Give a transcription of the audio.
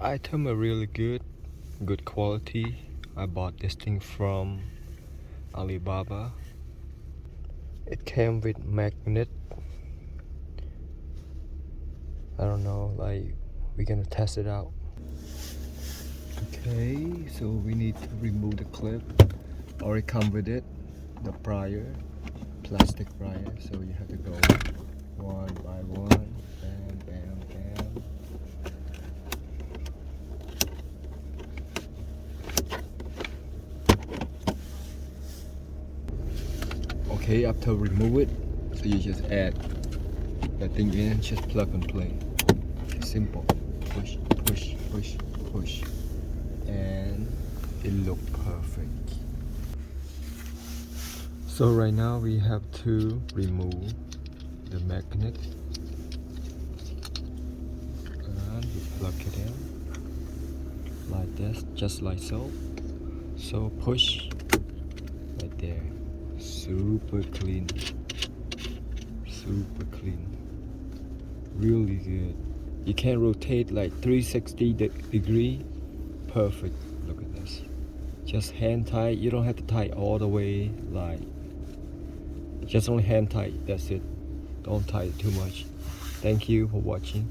item are really good quality. I bought this thing from Alibaba. It came with magnet. I don't know, like we're gonna test it out. Okay, so we need to remove the clip, or it come with it, the plier, plastic plier. So you have to go one by one. Bam, bam, bam. Okay, after remove it, so you just add that thing in, just plug and play. Simple. Push, push, push, push, and it look perfect. So right now we have to remove the magnet, and we plug it in like this, just like so. So push right there. Super clean, really good. You can rotate like 360 degree. Perfect. Look at this. Just hand tight. You don't have to tie all the way, like just only hand tight. That's it. Don't tie it too much. Thank you for watching.